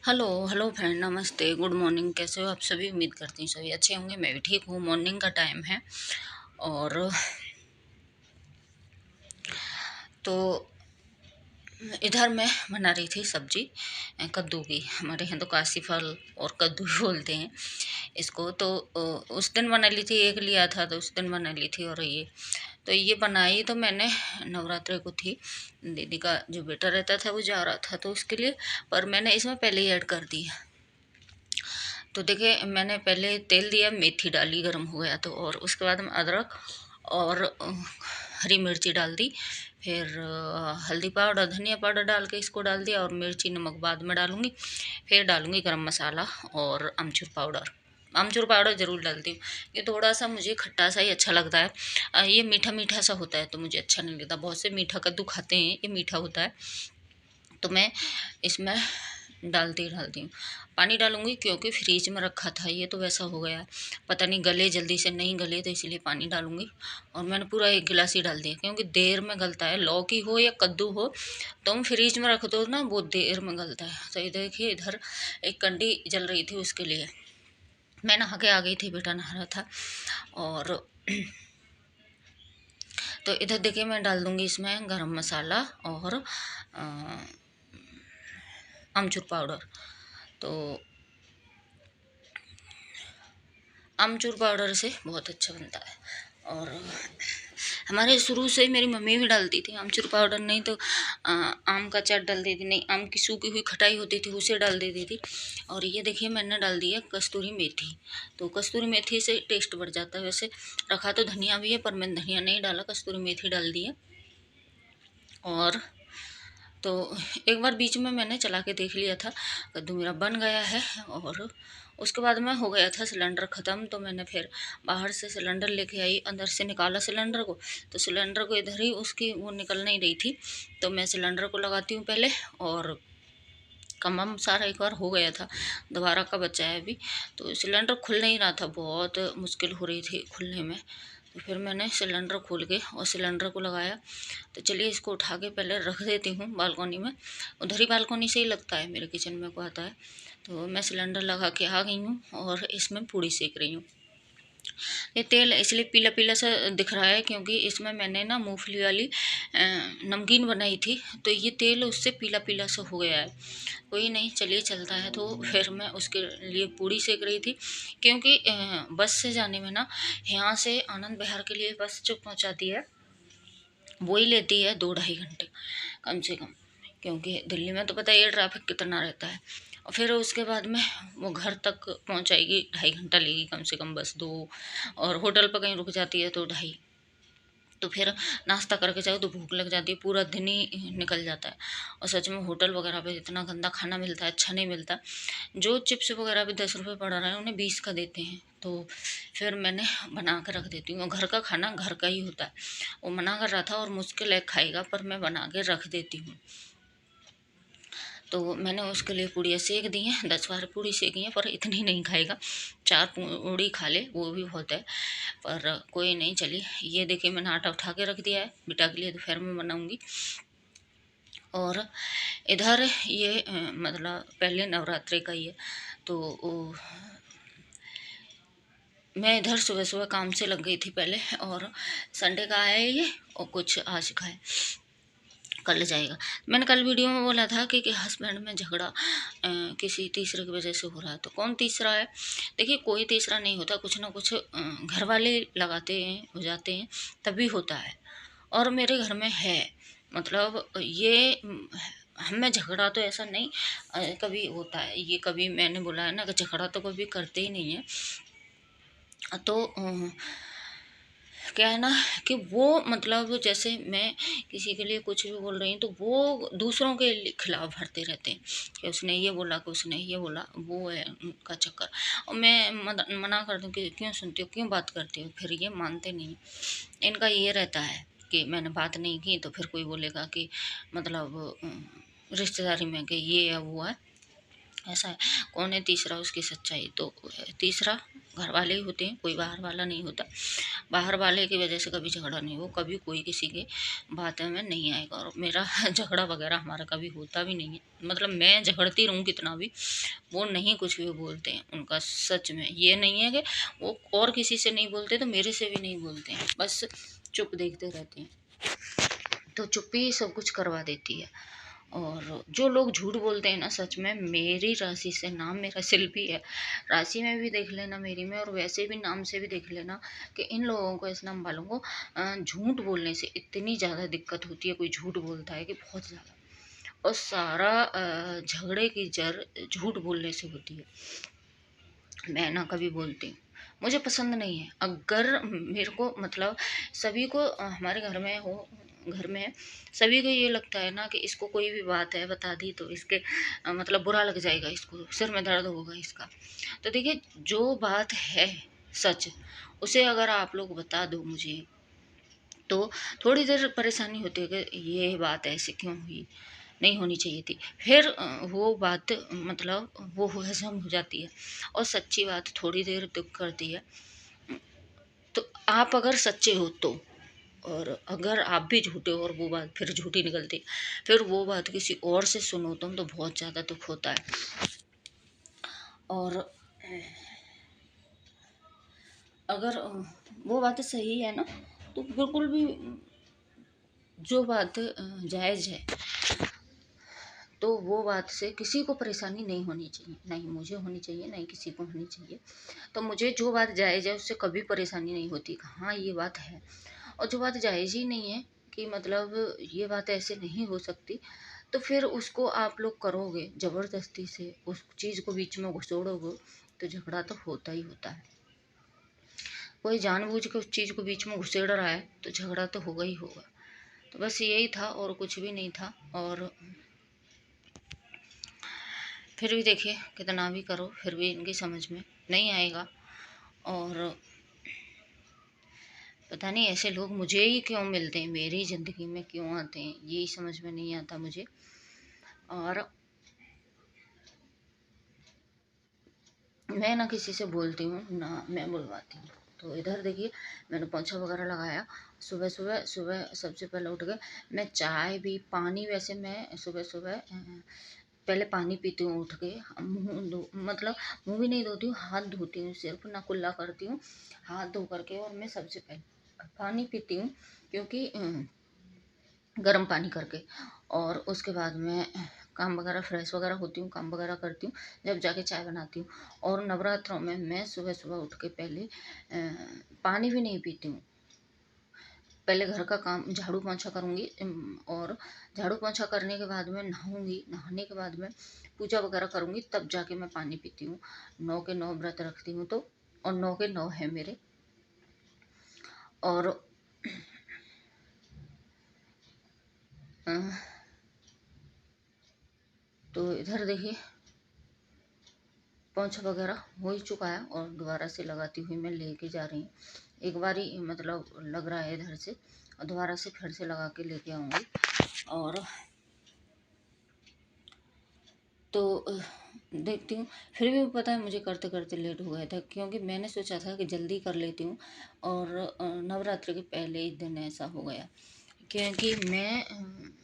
Hello hello friend, नमस्ते, good morning. कैसे हो आप सभी? उम्मीद करती हूँ सभी अच्छे होंगे। मैं भी ठीक हूँ। मॉर्निंग का टाइम है और तो इधर मैं बना रही थी सब्जी कद्दू की। हमारे यहाँ तो काशी फल और कद्दू ही बोलते हैं इसको। तो उस दिन बना ली थी, एक लिया था तो उस दिन बना ली थी। और ये बनाई तो मैंने नवरात्रि को थी। दीदी का जो बेटा रहता था वो जा रहा था तो उसके लिए, पर मैंने इसमें पहले ही ऐड कर दिया। तो देखिए, मैंने पहले तेल दिया, मेथी डाली, गर्म हो गया तो, और उसके बाद में अदरक और हरी मिर्ची डाल दी। फिर हल्दी पाउडर, धनिया पाउडर डाल के इसको डाल दिया, और मिर्ची नमक बाद में डालूँगी। फिर डालूँगी गरम मसाला और अमचूर पाउडर। अमचूर पाउडर ज़रूर डालती हूँ। ये थोड़ा सा मुझे खट्टा सा ही अच्छा लगता है। ये मीठा मीठा सा होता है तो मुझे अच्छा नहीं लगता। बहुत से मीठा कद्दू खाते हैं, ये मीठा होता है। तो मैं इसमें डालती हूँ। पानी डालूँगी क्योंकि फ्रीज में रखा था ये, तो वैसा हो गया है। पता नहीं गले, जल्दी से नहीं गले, तो इसीलिए पानी डालूँगी। और मैंने पूरा एक गिलास ही डाल दिया क्योंकि देर में गलता है। लौकी हो या कद्दू हो, तुम फ्रीज में रख दो ना, वो देर में गलता है। तो ये देखिए, इधर एक कंडी जल रही थी, उसके लिए मैं नहा के आ गई थी, बेटा नहा रहा था। और तो इधर देखिए, मैं डाल दूँगी इसमें गरम मसाला और अमचूर पाउडर। तो अमचूर पाउडर से बहुत अच्छा बनता है। और हमारे शुरू से मेरी मम्मी भी डालती थी अमचूर पाउडर। नहीं तो आम का चाट डाल देती, नहीं आम की सूखी हुई खटाई होती थी उसे डाल देती थी। और ये देखिए, मैंने डाल दिया कस्तूरी मेथी। तो कस्तूरी मेथी से टेस्ट बढ़ जाता है। वैसे रखा तो धनिया भी है, पर मैंने धनिया नहीं डाला, कस्तूरी मेथी डाल दी है। और तो एक बार बीच में मैंने चला के देख लिया था, कद्दू मेरा बन गया है। और उसके बाद में हो गया था सिलेंडर ख़त्म, तो मैंने फिर बाहर से सिलेंडर लेके आई, अंदर से निकाला सिलेंडर को। तो सिलेंडर को इधर ही उसकी वो निकल नहीं रही थी, तो मैं सिलेंडर को लगाती हूँ पहले। और कम सारा एक बार हो गया था, दोबारा का बचा है अभी। तो सिलेंडर खुल नहीं रहा था, बहुत मुश्किल हो रही थी खुलने में। तो फिर मैंने सिलेंडर खोल के और सिलेंडर को लगाया। तो चलिए, इसको उठा के पहले रख देती हूँ बालकोनी में। उधर ही बालकोनी से ही लगता है, मेरे किचन में को आता है। तो मैं सिलेंडर लगा के आ गई हूँ और इसमें पूड़ी सेक रही हूँ। ये तेल इसलिए पीला पीला सा दिख रहा है क्योंकि इसमें मैंने ना मूंगफली वाली नमकीन बनाई थी, तो ये तेल उससे पीला पीला सा हो गया है। कोई नहीं, चलिए चलता है। तो फिर मैं उसके लिए पूड़ी सेक रही थी क्योंकि बस से जाने में ना, यहाँ से आनंद विहार के लिए बस जो पहुँचाती है वो ही लेती है 2-2.5 घंटे कम से कम। क्योंकि दिल्ली में तो पता ही है ट्रैफिक कितना रहता है। और फिर उसके बाद में वो घर तक पहुंचाएगी, 2.5 घंटा लेगी कम से कम बस, 2। और होटल पर कहीं रुक जाती है तो 2.5। तो फिर नाश्ता करके जाओ तो भूख लग जाती है, पूरा दिन ही निकल जाता है। और सच में होटल वगैरह पे इतना गंदा खाना मिलता है, अच्छा नहीं मिलता। जो चिप्स वगैरह भी 10 रुपये पड़ रहे हैं, उन्हें 20 का देते हैं। तो फिर मैंने बना कर रख देती हूँ। और घर का खाना घर का ही होता है। वो मना कर रहा था और मुश्किल है खाएगा, पर मैं बना के रख देती हूँ। तो मैंने उसके लिए पूड़ियाँ सेक दी हैं, 10-12 पूड़ी सेकी हैं, पर इतनी नहीं खाएगा। 4 पूड़ी खा ले वो भी बहुत है, पर कोई नहीं। चलिए, ये देखिए, मैंने आटा उठा के रख दिया है बेटा के लिए, दोपहर में बनाऊँगी। और इधर ये मतलब पहले नवरात्रि का ही है। तो मैं इधर सुबह सुबह काम से लग गई थी पहले। और संडे का आया ये, और कुछ आज का है, कल जाएगा। मैंने कल वीडियो में बोला था कि हस्बैंड में झगड़ा किसी तीसरे की वजह से हो रहा है। तो कौन तीसरा है? देखिए, कोई तीसरा नहीं होता, कुछ ना कुछ घर वाले लगाते हैं, हो जाते हैं, तभी होता है। और मेरे घर में है, मतलब ये हम में झगड़ा तो ऐसा नहीं कभी होता है। ये कभी मैंने बोला है ना कि झगड़ा तो कभी करते ही नहीं है। तो क्या है ना कि वो मतलब जैसे मैं किसी के लिए कुछ भी बोल रही हूँ तो वो दूसरों के खिलाफ भरते रहते हैं कि उसने ये बोला, कि उसने ये बोला, वो है उनका चक्कर। और मैं मना कर दूँ कि क्यों सुनती हो, क्यों बात करती हो, फिर ये मानते नहीं। इनका ये रहता है कि मैंने बात नहीं की तो फिर कोई बोलेगा कि मतलब रिश्तेदारी में कि ये है वो है। ऐसा है। कौन है तीसरा उसकी सच्चाई? तो तीसरा घर वाले ही होते हैं, कोई बाहर वाला नहीं होता। बाहर वाले की वजह से कभी झगड़ा नहीं हो, कभी कोई किसी के बातें में नहीं आएगा। और मेरा झगड़ा वगैरह हमारा कभी होता भी नहीं है, मतलब मैं झगड़ती रहूँ कितना भी, वो नहीं कुछ भी बोलते हैं उनका। सच में ये नहीं है कि वो और किसी से नहीं बोलते तो मेरे से भी नहीं बोलते हैं, बस चुप देखते रहते हैं। तो चुप्पी सब कुछ करवा देती है। और जो लोग झूठ बोलते हैं ना, सच में मेरी राशि से, नाम मेरा शिल्पी है, राशि में भी देख लेना मेरी में, और वैसे भी नाम से भी देख लेना कि इन लोगों को, इस नाम वालों को झूठ बोलने से इतनी ज़्यादा दिक्कत होती है। कोई झूठ बोलता है कि बहुत ज़्यादा, और सारा झगड़े की जड़ झूठ बोलने से होती है। मैं ना कभी बोलती हूँ, मुझे पसंद नहीं है। अगर मेरे को मतलब सभी को हमारे घर में हो, घर में सभी को ये लगता है ना कि इसको कोई भी बात है बता दी तो इसके मतलब बुरा लग जाएगा, इसको सिर में दर्द होगा इसका। तो देखिए, जो बात है सच, उसे अगर आप लोग बता दो मुझे, तो थोड़ी देर परेशानी होती है कि ये बात ऐसे क्यों हुई, नहीं होनी चाहिए थी। फिर वो बात मतलब वो हज़म हो जाती है। और सच्ची बात थोड़ी देर दुख करती है। तो आप अगर सच्चे हो तो, और अगर आप भी झूठे हो और वो बात फिर झूठी निकलती, फिर वो बात किसी और से सुनो तुम, तो बहुत ज़्यादा दुख होता है। और अगर वो बात सही है ना, तो बिल्कुल भी जो बात जायज़ है, तो वो बात से किसी को परेशानी नहीं होनी चाहिए, नहीं मुझे होनी चाहिए, नहीं किसी को होनी चाहिए। तो मुझे जो बात जायज़ है उससे कभी परेशानी नहीं होती, हाँ ये बात है। और जो बात जायज़ ही नहीं है कि मतलब ये बात ऐसे नहीं हो सकती, तो फिर उसको आप लोग करोगे ज़बरदस्ती से, उस चीज़ को बीच में घुसोड़ोगे, तो झगड़ा तो होता ही होता है। कोई जानबूझ के उस चीज़ को बीच में घुसेड़ रहा है तो झगड़ा तो होगा ही होगा। तो बस यही था और कुछ भी नहीं था। और फिर भी देखिए, कितना भी करो फिर भी इनकी समझ में नहीं आएगा। और पता नहीं ऐसे लोग मुझे ही क्यों मिलते हैं, मेरी ज़िंदगी में क्यों आते हैं, यही समझ में नहीं आता मुझे। और मैं ना किसी से बोलती हूँ ना मैं बुलवाती हूँ। तो इधर देखिए, मैंने पोंछा वगैरह लगाया। सुबह सुबह सुबह सबसे पहले उठ गए, मैं चाय भी, पानी, वैसे मैं सुबह सुबह पहले पानी पीती हूँ उठ के। मुँह धो, मतलब मुँह भी नहीं धोती हूँ, हाथ धोती हूँ, सिर्फ ना कुल्ला करती हूँ, हाथ धो करके और मैं सबसे पहले पानी पीती हूँ, क्योंकि गर्म पानी करके। और उसके बाद मैं काम वगैरह, फ्रेश वगैरह होती हूँ, काम वगैरह करती हूँ, जब जाके चाय बनाती हूँ। और नवरात्रों में मैं सुबह सुबह उठ के पहले पानी भी नहीं पीती हूँ। पहले घर का काम झाड़ू पोंछा करूँगी, और झाड़ू पोंछा करने के बाद में नहाऊँगी, नहाने के बाद में पूजा वगैरह करूँगी, तब जाके मैं पानी पीती हूँ। 9 के 9 व्रत रखती हूँ तो, और 9 के 9 है मेरे। और अ, तो इधर देखिए, पोंछा वगैरह हो ही चुका है, और दोबारा से लगाती हुई मैं लेके जा रही हूँ। एक बार ही मतलब लग रहा है इधर से, और दोबारा से फिर से लगा के लेके आऊँगी। और तो देखती हूँ, फिर भी पता है मुझे करते करते लेट हो गया था, क्योंकि मैंने सोचा था कि जल्दी कर लेती हूँ। और नवरात्रि के पहले ही दिन ऐसा हो गया, क्योंकि मैं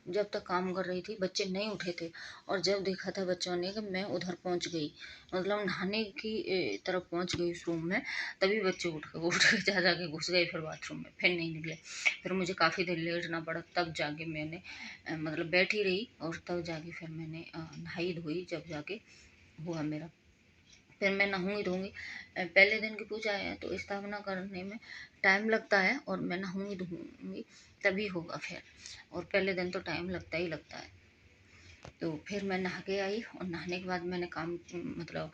जब तक काम कर रही थी बच्चे नहीं उठे थे, और जब देखा था बच्चों ने कि मैं उधर पहुंच गई, मतलब नहाने की तरफ पहुंच गई उस रूम में, तभी बच्चे उठ के जा जाके घुस गए फिर बाथरूम में, फिर नहीं निकले। फिर मुझे काफ़ी देर लेटना पड़ा, तब जाके मैंने मतलब बैठी रही, और तब जाके फिर मैंने नहाई धोई, जब जाके हुआ मेरा। फिर मैं नहाऊंगी धोऊंगी, पहले दिन की पूजा है तो स्थापना करने में टाइम लगता है, और मैं नहाऊंगी धोऊंगी तभी होगा फिर। और पहले दिन तो टाइम लगता ही लगता है। तो फिर मैं नहा के आई, और नहाने के बाद मैंने काम मतलब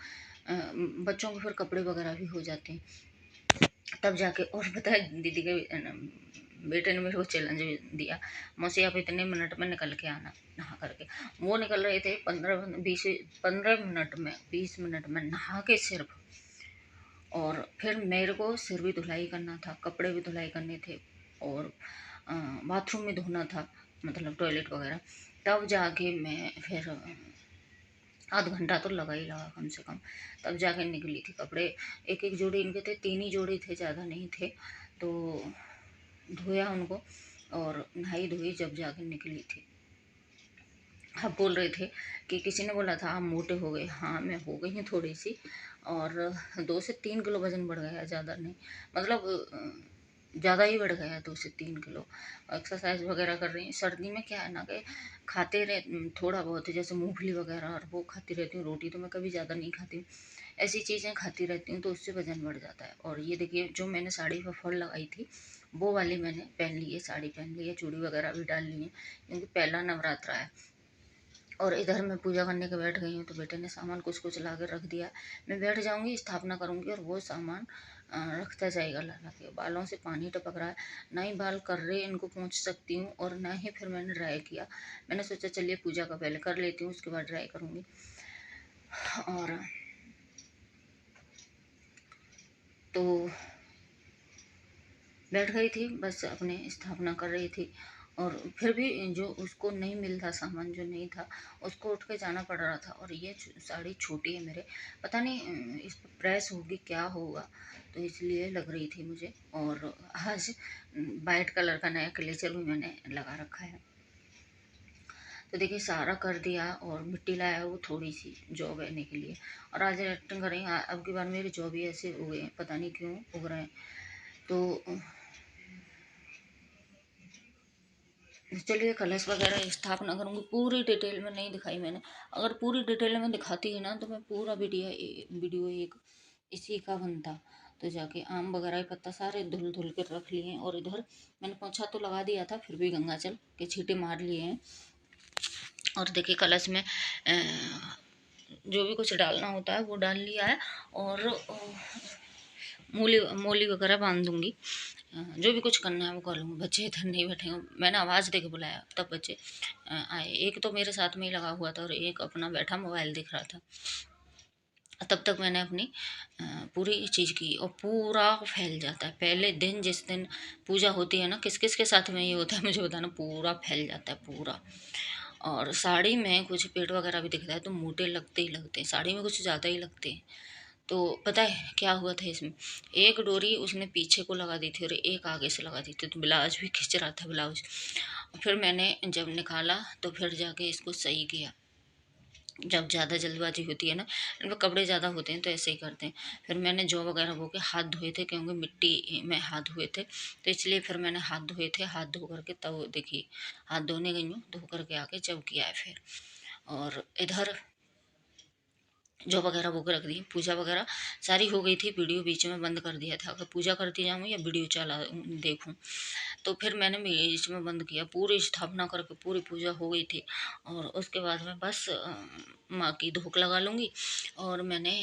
बच्चों के फिर कपड़े वगैरह भी हो जाते हैं, तब जाके। और पता है दीदी के बेटे ने मेरे को चैलेंज दिया, मौसी आप इतने मिनट में निकल के आना नहा करके। वो निकल रहे थे 15 मिनट में, 20 मिनट में नहा के सिर्फ। और फिर मेरे को सिर भी धुलाई करना था, कपड़े भी धुलाई करने थे, और बाथरूम में धोना था, मतलब टॉयलेट वगैरह। तब जाके मैं फिर आध घंटा तो लगा ही लगा कम से कम, तब जाके निकली थी। कपड़े एक एक जोड़ी इनके थे, 3 ही जोड़ी थे, ज़्यादा नहीं थे। तो धोया उनको और नहाई धोई जब जाके निकली थी। आप बोल रहे थे कि किसी ने बोला था आप मोटे हो गए। हाँ, मैं हो गई हूँ थोड़ी सी, और 2 से 3 किलो वज़न बढ़ गया, ज़्यादा नहीं, मतलब ज़्यादा ही बढ़ गया है, 2 से 3 किलो। एक्सरसाइज वगैरह कर रही हूँ। सर्दी में क्या है ना कि खाते रहे थोड़ा बहुत, जैसे मूंगफली वगैरह और वो खाती रहती हूँ। रोटी तो मैं कभी ज़्यादा नहीं खाती हूँ, ऐसी चीज़ें खाती रहती हूँ, तो उससे वज़न बढ़ जाता है। और ये देखिए, जो मैंने साड़ी पर फॉल लगाई थी वो वाली मैंने पहन ली है, साड़ी पहन ली है, चूड़ी वगैरह भी डाल ली है, क्योंकि पहला नवरात्रा है। और इधर मैं पूजा करने के बैठ गई हूँ, तो बेटे ने सामान कुछ कुछ ला कर रख दिया। मैं बैठ जाऊँगी, स्थापना करूँगी, और वो सामान रखता जाएगा ला ला के। बालों से पानी टपक रहा है, ना ही बाल कर रहे इनको पहुँच सकती हूँ, और ना ही फिर मैंने ड्राई किया। मैंने सोचा चलिए पूजा का पहले कर लेती हूँ, उसके बाद ड्राई करूँगी। और तो बैठ गई थी, बस अपने स्थापना कर रही थी। और फिर भी जो उसको नहीं मिल था, सामान जो नहीं था, उसको उठ के जाना पड़ रहा था। और ये साड़ी छोटी है मेरे, पता नहीं इस पर प्रेस होगी क्या होगा, तो इसलिए लग रही थी मुझे। और आज वाइट कलर का नया क्लेचर भी मैंने लगा रखा है। तो देखिए, सारा कर दिया, और मिट्टी लाया वो थोड़ी सी जौ बहने के लिए। और आज एक्टिंग कर रही हैं, अब की बार मेरे जौ भी ऐसे उगे हैं, पता नहीं क्यों उग रहे हैं। तो चलिए, कलश वगैरह स्थापना करूँगी। पूरी डिटेल में नहीं दिखाई मैंने, अगर पूरी डिटेल में दिखाती है ना, तो मैं पूरा वीडियो एक इसी का बनता। तो जाके आम वगैरह के पत्ता सारे धुल धुल कर रख लिए हैं, और इधर मैंने पोंछा तो लगा दिया था, फिर भी गंगाजल के छींटे मार लिए हैं। और देखिए, कलश में जो भी कुछ डालना होता है वो डाल लिया है, और मूली मूली वगैरह बांध दूंगी। जो भी कुछ करना है वो कर लूँगी। बच्चे इधर नहीं बैठेंगे, मैंने आवाज़ दे के बुलाया, तब बच्चे आए। एक तो मेरे साथ में ही लगा हुआ था, और एक अपना बैठा मोबाइल दिख रहा था। तब तक मैंने अपनी पूरी चीज़ की, और पूरा फैल जाता है पहले दिन, जिस दिन पूजा होती है ना, किस किस के साथ में ये होता है मुझे बताना, पूरा फैल जाता है पूरा। और साड़ी में कुछ पेट वगैरह भी दिखता है तो मोटे लगते ही लगते हैं, साड़ी में कुछ ज़्यादा ही लगते हैं। तो पता है क्या हुआ था इसमें, एक डोरी उसने पीछे को लगा दी थी और एक आगे से लगा दी थी, तो ब्लाउज भी खिंच रहा था ब्लाउज। फिर मैंने जब निकाला तो फिर जाके इसको सही किया। जब ज़्यादा जल्दबाजी होती है ना, इनमें कपड़े ज़्यादा होते हैं तो ऐसे ही करते हैं। फिर मैंने जौ वगैरह वो के हाथ धोए थे, क्योंकि मिट्टी में हाथ धोए थे, तो इसलिए फिर मैंने हाथ धोए थे। हाथ धो करके तब देखिए, हाथ धोने गई हूँ, धो करके आके जब किया है फिर। और इधर जो वगैरह वो रख दी, पूजा वगैरह सारी हो गई थी। वीडियो बीच में बंद कर दिया था, अगर पूजा करती जाऊँ या वीडियो चला देखूँ, तो फिर मैंने बीच में बंद किया। पूरी स्थापना करके पूरी पूजा हो गई थी, और उसके बाद में बस माँ की धूप लगा लूँगी। और मैंने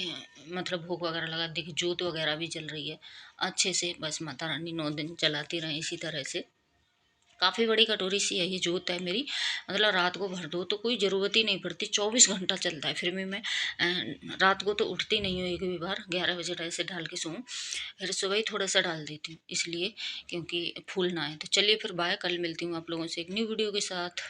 मतलब भोग वगैरह लगा, देखिए जोत वगैरह भी जल रही है अच्छे से। बस माता रानी 9 दिन चलाती रहें इसी तरह से। काफ़ी बड़ी कटोरी सी है ये जोत है मेरी, मतलब रात को भर दो तो कोई ज़रूरत ही नहीं पड़ती, 24 घंटा चलता है। फिर भी मैं रात को तो उठती नहीं हूँ एक भी बार, 11 बजे ऐसे डाल के सोऊं, फिर सुबह ही थोड़ा सा डाल देती हूँ, इसलिए क्योंकि फूल ना आए। तो चलिए फिर बाय, कल मिलती हूँ आप लोगों से एक न्यू वीडियो के साथ।